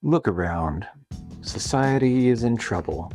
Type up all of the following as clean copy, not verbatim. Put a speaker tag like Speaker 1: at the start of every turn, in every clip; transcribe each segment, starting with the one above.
Speaker 1: Look around. Society is in trouble,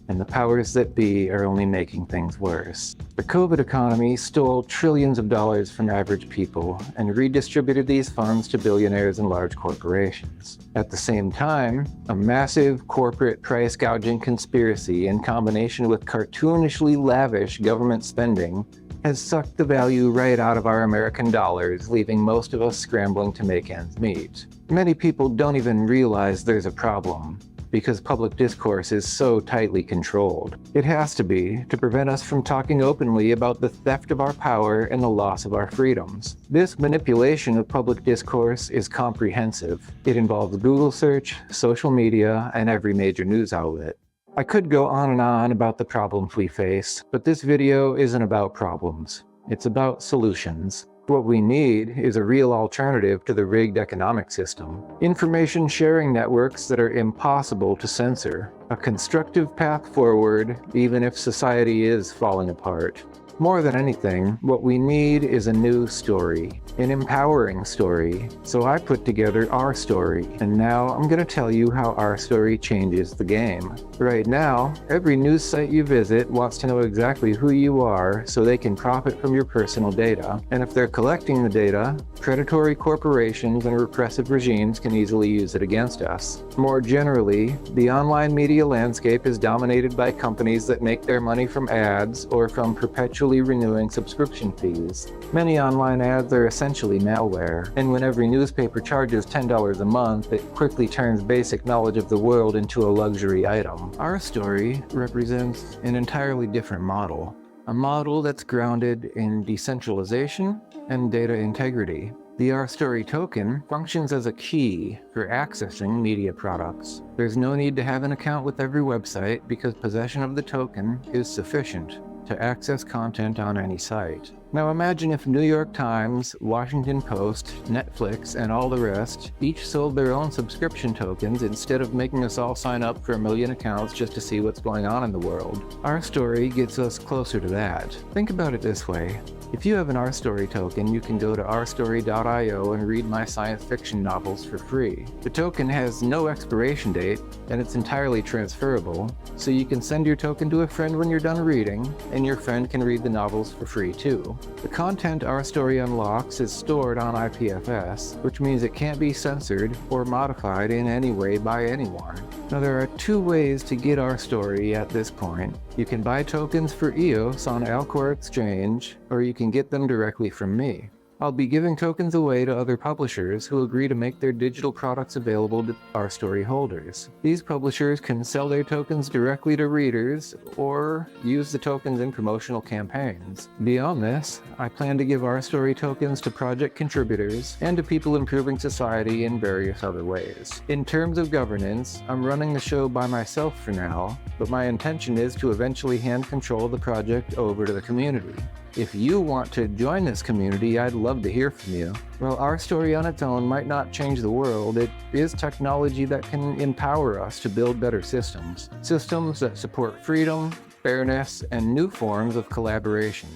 Speaker 1: and the powers that be are only making things worse. The COVID economy stole trillions of dollars from average people and redistributed these funds to billionaires and large corporations. At the same time, a massive corporate price gouging conspiracy in combination with cartoonishly lavish government spending has sucked the value right out of our American dollars, leaving most of us scrambling to make ends meet. Many people don't even realize there's a problem, because public discourse is so tightly controlled. It has to be, to prevent us from talking openly about the theft of our power and the loss of our freedoms. This manipulation of public discourse is comprehensive. It involves Google search, social media, and every major news outlet. I could go on and on about the problems we face, but this video isn't about problems. It's about solutions. What we need is a real alternative to the rigged economic system. Information sharing networks that are impossible to censor. A constructive path forward, even if society is falling apart. More than anything, what we need is a new story, an empowering story. So I put together Rstory, and now I'm going to tell you how Rstory changes the game. Right now, every news site you visit wants to know exactly who you are so they can profit from your personal data. And if they're collecting the data, predatory corporations and repressive regimes can easily use it against us. More generally, the online media landscape is dominated by companies that make their money from ads or from perpetually renewing subscription fees. Many online ads are essentially malware, and when every newspaper charges $10 a month, it quickly turns basic knowledge of the world into a luxury item. Rstory represents an entirely different model. A model that's grounded in decentralization and data integrity. The Rstory token functions as a key for accessing media products. There's no need to have an account with every website because possession of the token is sufficient to access content on any site. Now imagine if New York Times, Washington Post, Netflix, and all the rest each sold their own subscription tokens instead of making us all sign up for 1 million accounts just to see what's going on in the world. Rstory gets us closer to that. Think about it this way. If you have an Rstory token, you can go to rstory.io and read my science fiction novels for free. The token has no expiration date, and it's entirely transferable, so you can send your token to a friend when you're done reading, and your friend can read the novels for free too. The content Rstory unlocks is stored on IPFS, which means it can't be censored or modified in any way by anyone. Now there are two ways to get Rstory at this point. You can buy tokens for EOS on Alcor Exchange, or you can get them directly from me. I'll be giving tokens away to other publishers who agree to make their digital products available to Rstory holders. These publishers can sell their tokens directly to readers or use the tokens in promotional campaigns. Beyond this, I plan to give Rstory tokens to project contributors and to people improving society in various other ways. In terms of governance, I'm running the show by myself for now, but my intention is to eventually hand control of the project over to the community. If you want to join this community, I'd love to hear from you. While Rstory on its own might not change the world, it is technology that can empower us to build better systems. Systems that support freedom, fairness, and new forms of collaboration.